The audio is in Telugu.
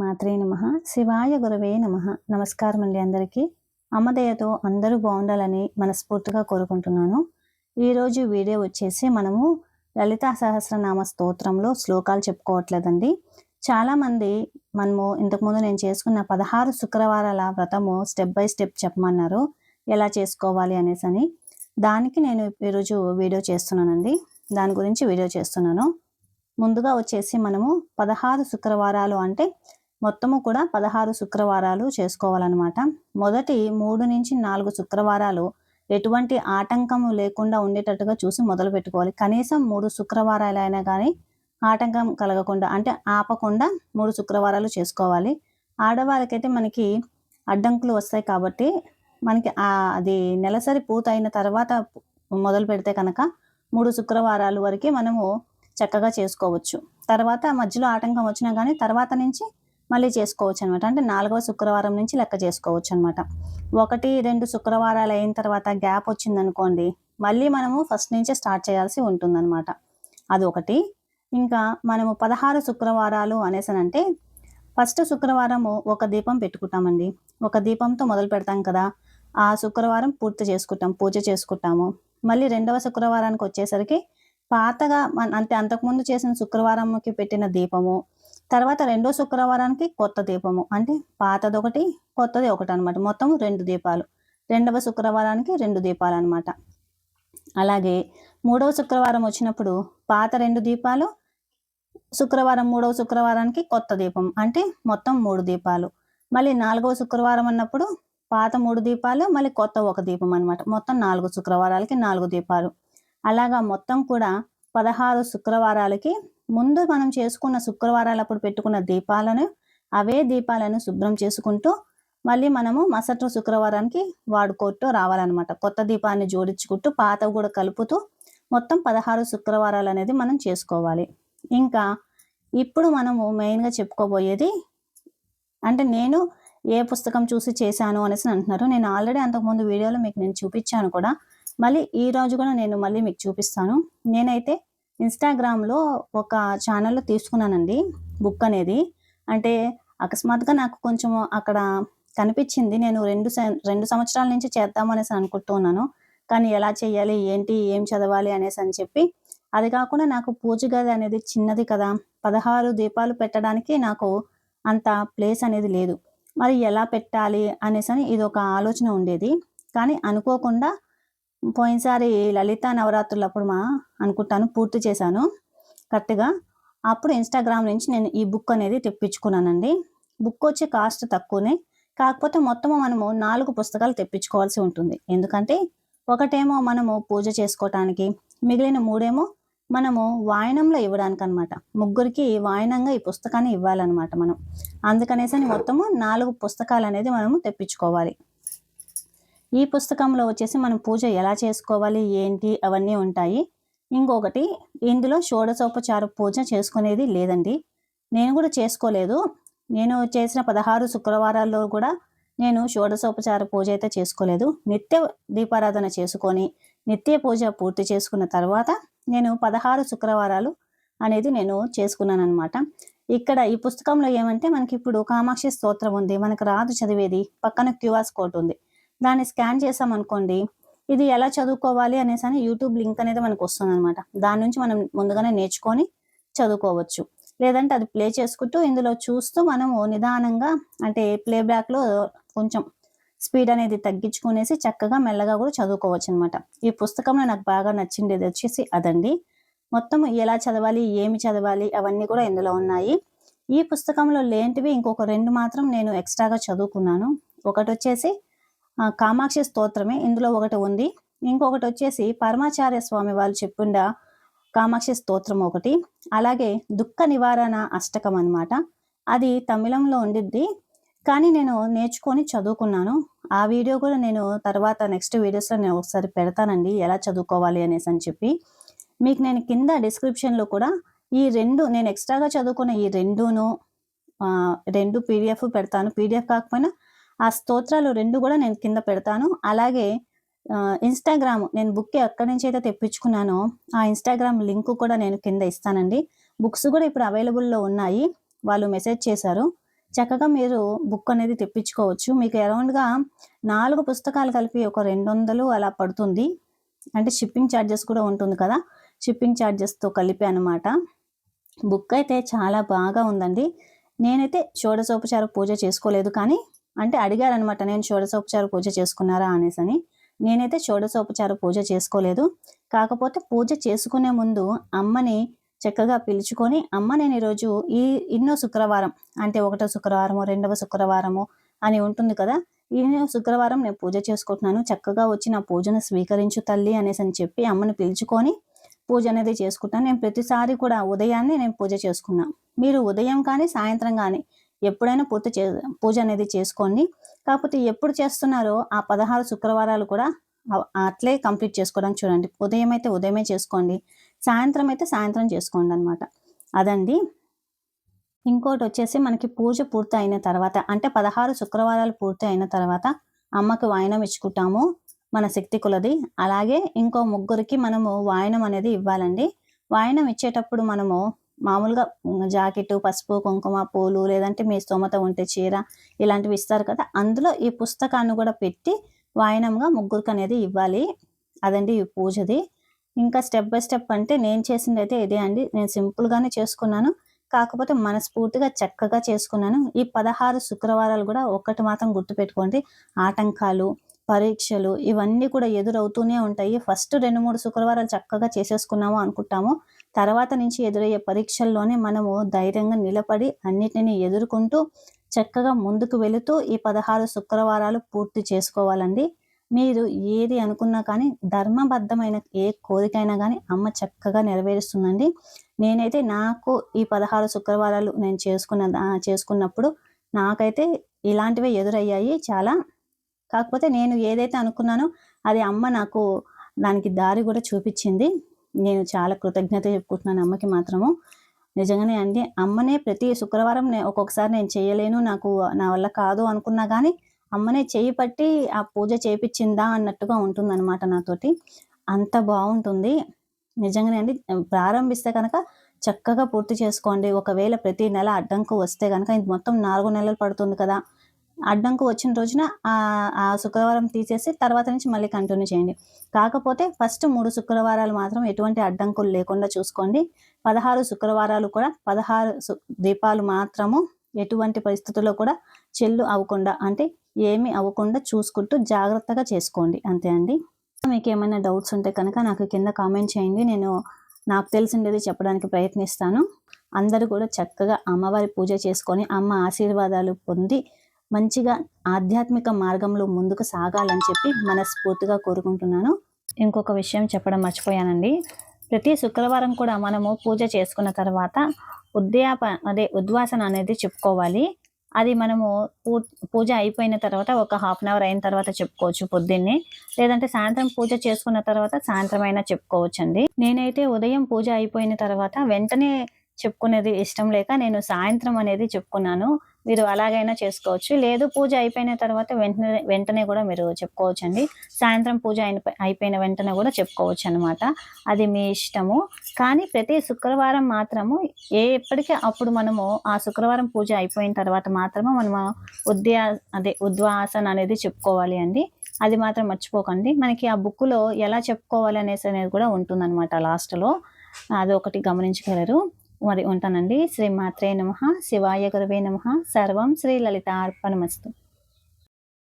శ్రీమాత్రే నమః. శివాయ గురవే నమః. నమస్కారం అండి అందరికీ. అమ్మదయతో అందరూ బాగుండాలని మనస్ఫూర్తిగా కోరుకుంటున్నాను. ఈరోజు వీడియో వచ్చేసి మనము లలితా సహస్రనామ స్తోత్రంలో శ్లోకాలు చెప్పుకోవట్లేదండి. చాలామంది మనము ఇంతకుముందు నేను చేసుకున్న 16 శుక్రవారాల వ్రతము స్టెప్ బై స్టెప్ చెప్పమన్నారు, ఎలా చేసుకోవాలి అనేసి. దానికి నేను ఈరోజు వీడియో చేస్తున్నానండి. దాని గురించి వీడియో చేస్తున్నాను. ముందుగా వచ్చేసి మనము 16 శుక్రవారాలు అంటే మొత్తము కూడా 16 శుక్రవారాలు చేసుకోవాలన్నమాట. మొదటి 3 నుంచి 4 శుక్రవారాలు ఎటువంటి ఆటంకము లేకుండా ఉండేటట్టుగా చూసి మొదలు పెట్టుకోవాలి. కనీసం 3 శుక్రవారాలైనా కానీ ఆటంకం కలగకుండా అంటే ఆపకుండా 3 శుక్రవారాలు చేసుకోవాలి. ఆడవాళ్ళకైతే మనకి అడ్డంకులు వస్తాయి కాబట్టి మనకి అది నెలసరి పూర్తయిన తర్వాత మొదలు పెడితే కనుక 3 శుక్రవారాల వరకు మనము చక్కగా చేసుకోవచ్చు. తర్వాత మధ్యలో ఆటంకం వచ్చినా కానీ తర్వాత నుంచి మళ్ళీ చేసుకోవచ్చు అనమాట. అంటే 4వ శుక్రవారం నుంచి లెక్క చేసుకోవచ్చు అనమాట. 1, 2 శుక్రవారాలు అయిన తర్వాత గ్యాప్ వచ్చిందనుకోండి, మళ్ళీ మనము ఫస్ట్ నుంచే స్టార్ట్ చేయాల్సి ఉంటుందన్నమాట. అదొకటి. ఇంకా మనము 16 శుక్రవారాలు అనేసనంటే ఫస్ట్ శుక్రవారము ఒక దీపం పెట్టుకుంటామండి. ఒక దీపంతో మొదలు పెడతాం కదా, ఆ శుక్రవారం పూర్తి చేసుకుంటాం, పూజ చేసుకుంటాము. మళ్ళీ 2వ శుక్రవారానికి వచ్చేసరికి పాతగా అంటే అంతకుముందు చేసిన శుక్రవారంకి పెట్టిన దీపము, తర్వాత 2వ శుక్రవారానికి కొత్త దీపము, అంటే పాతదొకటి కొత్తది ఒకటి అనమాట. మొత్తం 2 దీపాలు. 2వ శుక్రవారానికి 2 దీపాలు అనమాట. అలాగే 3వ శుక్రవారం వచ్చినప్పుడు పాత 2 దీపాలు, శుక్రవారం 3వ శుక్రవారానికి కొత్త దీపం, అంటే మొత్తం 3 దీపాలు. మళ్ళీ 4వ శుక్రవారం అన్నప్పుడు పాత 3 దీపాలు, మళ్ళీ కొత్త ఒక దీపం అనమాట. మొత్తం 4 శుక్రవారాలకి 4 దీపాలు. అలాగా మొత్తం కూడా 16 శుక్రవారాలకి ముందు మనం చేసుకున్న శుక్రవారాలప్పుడు పెట్టుకున్న దీపాలను, అవే దీపాలను శుభ్రం చేసుకుంటూ మళ్ళీ మనము మరుసటి శుక్రవారానికి వాడుకుంటూ రావాలన్నమాట. కొత్త దీపాన్ని జోడించుకుంటూ పాతవి కూడా కలుపుతూ మొత్తం 16 శుక్రవారాలు అనేది మనం చేసుకోవాలి. ఇంకా ఇప్పుడు మనము మెయిన్గా చెప్పుకోబోయేది, అంటే నేను ఏ పుస్తకం చూసి చేశాను అనేసి అంటున్నారు. నేను ఆల్రెడీ అంతకుముందు వీడియోలో మీకు నేను చూపించాను కూడా. మళ్ళీ ఈరోజు కూడా నేను మళ్ళీ మీకు చూపిస్తాను. నేనైతే ఇన్స్టాగ్రామ్లో ఒక ఛానల్లో తీసుకున్నానండి బుక్ అనేది. అంటే అకస్మాత్తుగా నాకు కొంచెం అక్కడ కనిపించింది. నేను 2 సంవత్సరాల నుంచి చేద్దామనేసి అనుకుంటున్నాను, కానీ ఎలా చేయాలి, ఏంటి, ఏం చదవాలి అనేసి అని చెప్పి. అది కాకుండా నాకు పూజ గది అనేది చిన్నది కదా, 16 దీపాలు పెట్టడానికి నాకు అంత ప్లేస్ అనేది లేదు. మరి ఎలా పెట్టాలి అనేసి ఇది ఒక ఆలోచన ఉండేది. కానీ అనుకోకుండా పోయినసారి లలితా నవరాత్రులప్పుడు అనుకుంటాను పూర్తి చేశాను కరెక్ట్గా. అప్పుడు ఇన్స్టాగ్రామ్ నుంచి నేను ఈ బుక్ అనేది తెప్పించుకున్నానండి. బుక్ వచ్చి కాస్ట్ తక్కువనే, కాకపోతే మొత్తము మనము 4 పుస్తకాలు తెప్పించుకోవాల్సి ఉంటుంది. ఎందుకంటే ఒకటేమో మనము పూజ చేసుకోవటానికి, మిగిలిన 3 మనము వాయనంలో ఇవ్వడానికి అనమాట. ముగ్గురికి వాయనంగా ఈ పుస్తకాన్ని ఇవ్వాలన్నమాట మనం. అందుకనేసి మొత్తము 4 పుస్తకాలు అనేది మనము తెప్పించుకోవాలి. ఈ పుస్తకంలో వచ్చేసి మనం పూజ ఎలా చేసుకోవాలి, ఏంటి, అవన్నీ ఉంటాయి. ఇంకొకటి, ఇందులో షోడశోపచార పూజ చేసుకునేది లేదండి. నేను కూడా చేసుకోలేదు. నేను చేసిన 16 శుక్రవారాల్లో కూడా నేను షోడశోపచార పూజ అయితే చేసుకోలేదు. నిత్య దీపారాధన చేసుకొని నిత్య పూజ పూర్తి చేసుకున్న తర్వాత నేను 16 శుక్రవారాలు అనేది నేను చేసుకున్నాను అనమాట. ఇక్కడ ఈ పుస్తకంలో ఏమంటే మనకి ఇప్పుడు కామాక్షి స్తోత్రం ఉంది, మనకు రాదు చదివేది. పక్కన క్యూఆర్ కోడ్ ఉంది, దాన్ని స్కాన్ చేసామనుకోండి, ఇది ఎలా చదువుకోవాలి అనేసి యూట్యూబ్ లింక్ అనేది మనకు వస్తుంది అనమాట. దాని నుంచి మనం ముందుగానే నేర్చుకొని చదువుకోవచ్చు. లేదంటే అది ప్లే చేసుకుంటూ ఇందులో చూస్తూ మనము నిదానంగా, అంటే ప్లేబ్యాక్లో కొంచెం స్పీడ్ అనేది తగ్గించుకునేసి చక్కగా మెల్లగా కూడా చదువుకోవచ్చు అనమాట. ఈ పుస్తకంలో నాకు బాగా నచ్చింది వచ్చేసి అదండి. మొత్తం ఎలా చదవాలి, ఏమి చదవాలి అవన్నీ కూడా ఇందులో ఉన్నాయి. ఈ పుస్తకంలో లేనివి ఇంకొక 2 మాత్రం నేను ఎక్స్ట్రాగా చదువుకున్నాను. ఒకటి వచ్చేసి కామాక్షి స్తోత్రమే, ఇందులో ఒకటి ఉంది. ఇంకొకటి వచ్చేసి పరమాచార్య స్వామి వాళ్ళు చెప్పిండ కామాక్షి స్తోత్రం ఒకటి. అలాగే దుఃఖ నివారణ అష్టకం అనమాట. అది తమిళంలో ఉండిద్ది, కానీ నేను నేర్చుకొని చదువుకున్నాను. ఆ వీడియో కూడా నేను తర్వాత నెక్స్ట్ వీడియోస్లో నేను ఒకసారి పెడతానండి, ఎలా చదువుకోవాలి అనేసి అని చెప్పి. మీకు నేను కింద డిస్క్రిప్షన్లో కూడా ఈ 2 నేను ఎక్స్ట్రాగా చదువుకున్న ఈ 2 PDF పెడతాను. PDF కాకపోయినా ఆ స్తోత్రాలు 2 కూడా నేను కింద పెడతాను. అలాగే ఇన్స్టాగ్రామ్, నేను బుక్ ఎక్కడి నుంచి అయితే తెప్పించుకున్నానో ఆ ఇన్స్టాగ్రామ్ లింక్ కూడా నేను కింద ఇస్తానండి. బుక్స్ కూడా ఇప్పుడు అవైలబుల్లో ఉన్నాయి, వాళ్ళు మెసేజ్ చేశారు. చక్కగా మీరు బుక్ అనేది తెప్పించుకోవచ్చు. మీకు అరౌండ్‌గా 4 పుస్తకాలు కలిపి ఒక 200 అలా పడుతుంది. అంటే షిప్పింగ్ ఛార్జెస్ కూడా ఉంటుంది కదా! షిప్పింగ్ ఛార్జెస్‌తో కలిపి అనమాట. బుక్ అయితే చాలా బాగా ఉందండి. నేనైతే షోడశోపచార పూజ చేసుకోలేదు, కానీ అంటే అడిగారనమాట, నేను షోడశోపచార పూజ చేసుకున్నారా అనేసని. నేనైతే షోడశోపచార పూజ చేసుకోలేదు. కాకపోతే పూజ చేసుకునే ముందు అమ్మని చక్కగా పిలుచుకొని, అమ్మ నేను ఈరోజు ఇన్నో శుక్రవారం అంటే ఒకటో శుక్రవారమో, రెండవ శుక్రవారమో అని ఉంటుంది కదా! ఇన్నో శుక్రవారం నేను పూజ చేసుకుంటున్నాను. చక్కగా వచ్చి నా పూజను స్వీకరించు తల్లి అనేసని చెప్పి అమ్మని పిలుచుకొని పూజ అనేది చేసుకుంటాను. నేను ప్రతిసారి కూడా ఉదయాన్నే నేను పూజ చేసుకున్నా. మీరు ఉదయం కానీ, సాయంత్రం కానీ ఎప్పుడైనా పూజ అనేది చేసుకోండి. కాకపోతే ఎప్పుడు చేస్తున్నారో ఆ 16 శుక్రవారాలు కూడా అట్లే కంప్లీట్ చేసుకోవడానికి చూడండి. ఉదయం అయితే ఉదయమే చేసుకోండి. సాయంత్రం అయితే సాయంత్రం చేసుకోండనమాట. అదండి. ఇంకోటొచ్చేసి మనకి పూజ పూర్తి అయిన తర్వాత అంటే 16 శుక్రవారాలు పూర్తి అయిన తర్వాత అమ్మకి వాయనం ఇచ్చుకుంటాము మన శక్తి కొలది. అలాగే ఇంకో ముగ్గురికి మనము వాయనం అనేది ఇవ్వాలండి. వాయనం ఇచ్చేటప్పుడు మనము మామూలుగా జాకెట్టు, పసుపు, కుంకుమ, పూలు లేదంటే మీ స్తోమత ఉంటే చీర ఇలాంటివి ఇస్తారు కదా! అందులో ఈ పుస్తకాన్ని కూడా పెట్టి వాయనంగా ముగ్గురికనేది ఇవ్వాలి. అదండి ఈ పూజది. ఇంకా స్టెప్ బై స్టెప్ అంటే నేను చేసిందైతే ఇదే అండి. నేను సింపుల్‌గానే చేసుకున్నాను. కాకపోతే మనస్ఫూర్తిగా చక్కగా చేసుకున్నాను. ఈ 16 శుక్రవారాలు కూడా ఒక్కటి మాత్రం గుర్తుపెట్టుకోండి. ఆటంకాలు, పరీక్షలు ఇవన్నీ కూడా ఎదురవుతూనే ఉంటాయి. ఫస్ట్ 2, 3 శుక్రవారాలు చక్కగా చేసేసుకున్నాము అనుకుంటాము. తర్వాత నుంచి ఎదురయ్యే పరీక్షల్లోనే మనము ధైర్యంగా నిలబడి అన్నిటిని ఎదుర్కొంటూ చక్కగా ముందుకు వెళుతూ ఈ 16 శుక్రవారాలు పూర్తి చేసుకోవాలండి. మీరు ఏది అనుకున్నా కానీ ధర్మబద్ధమైన ఏ కోరికైనా కానీ అమ్మ చక్కగా నెరవేరుస్తుందండి. నేనైతే నాకు ఈ 16 శుక్రవారాలు నేను చేసుకున్నప్పుడు నాకైతే ఇలాంటివే ఎదురయ్యాయి చాలా. కాకపోతే నేను ఏదైతే అనుకున్నానో అది అమ్మ నాకు దానికి దారి కూడా చూపించింది. నేను చాలా కృతజ్ఞత చెప్పుకుంటున్నాను అమ్మకి మాత్రము. నిజంగానే అండి. అమ్మనే ప్రతి శుక్రవారం ఒక్కొక్కసారి నేను చేయలేను, నాకు నా వల్ల కాదు అనుకున్నా కానీ అమ్మనే చేయి పట్టి ఆ పూజ చేపిచ్చిందా అన్నట్టుగా ఉంటుందన్నమాట నాతోటి. అంత బావుంటుంది. నిజంగానే అండి. ప్రారంభిస్తే కనుక చక్కగా పూర్తి చేసుకోండి. ఒకవేళ ప్రతి నెల అడ్డంకు వస్తే గనక ఇది మొత్తం 4 నెలలు పడుతుంది కదా! అడ్డంకు వచ్చిన రోజున ఆ శుక్రవారం తీసేసి తర్వాత నుంచి మళ్ళీ కంటిన్యూ చేయండి. కాకపోతే ఫస్ట్ 3 శుక్రవారాలు మాత్రం ఎటువంటి అడ్డంకులు లేకుండా చూసుకోండి. 16 శుక్రవారాలు కూడా 16 దీపాలు మాత్రము ఎటువంటి పరిస్థితుల్లో కూడా చెల్లు అవ్వకుండా అంటే ఏమీ అవ్వకుండా చూసుకుంటూ జాగ్రత్తగా చేసుకోండి. అంతే అండి. మీకేమైనా డౌట్స్ ఉంటే కనుక నాకు కింద కామెంట్ చేయండి. నేను నాకు తెలిసిందేది చెప్పడానికి ప్రయత్నిస్తాను. అందరూ కూడా చక్కగా అమ్మవారి పూజ చేసుకొని అమ్మ ఆశీర్వాదాలు పొంది మంచిగా ఆధ్యాత్మిక మార్గంలో ముందుకు సాగాలని చెప్పి మనస్ఫూర్తిగా కోరుకుంటున్నాను. ఇంకొక విషయం చెప్పడం మర్చిపోయానండి. ప్రతి శుక్రవారం కూడా మనము పూజ చేసుకున్న తర్వాత ఉద్వాసన అనేది చెప్పుకోవాలి. అది మనము పూజ అయిపోయిన తర్వాత ఒక హాఫ్ అన్ అవర్ అయిన తర్వాత చెప్పుకోవచ్చు పొద్దున్నే. లేదంటే సాయంత్రం పూజ చేసుకున్న తర్వాత సాయంత్రం అయినా చెప్పుకోవచ్చండి. నేనైతే ఉదయం పూజ అయిపోయిన తర్వాత వెంటనే చెప్పుకునేది ఇష్టం లేక నేను సాయంత్రం అనేది చెప్పుకున్నాను. మీరు అలాగైనా చేసుకోవచ్చు. లేదు పూజ అయిపోయిన తర్వాత వెంటనే కూడా మీరు చెప్పుకోవచ్చండి. సాయంత్రం పూజ అయిపోయిన వెంటనే కూడా చెప్పుకోవచ్చనమాట. అది మీ ఇష్టము. కానీ ప్రతి శుక్రవారం మాత్రము ఎప్పటికీ అప్పుడు మనము ఆ శుక్రవారం పూజ అయిపోయిన తర్వాత మాత్రమే మనము ఉద్వాసన అనేది చెప్పుకోవాలి అండి. అది మాత్రం మర్చిపోకండి. మనకి ఆ బుక్కులో ఎలా చెప్పుకోవాలి అనేది కూడా ఉంటుందన్నమాట లాస్ట్‌లో. అదొకటి గమనించగలరు. మరి ఉంటానండి. శ్రీ మాత్రే నమః. శివాయ గురవే నమః. సర్వం శ్రీ లలితార్పణమస్తు.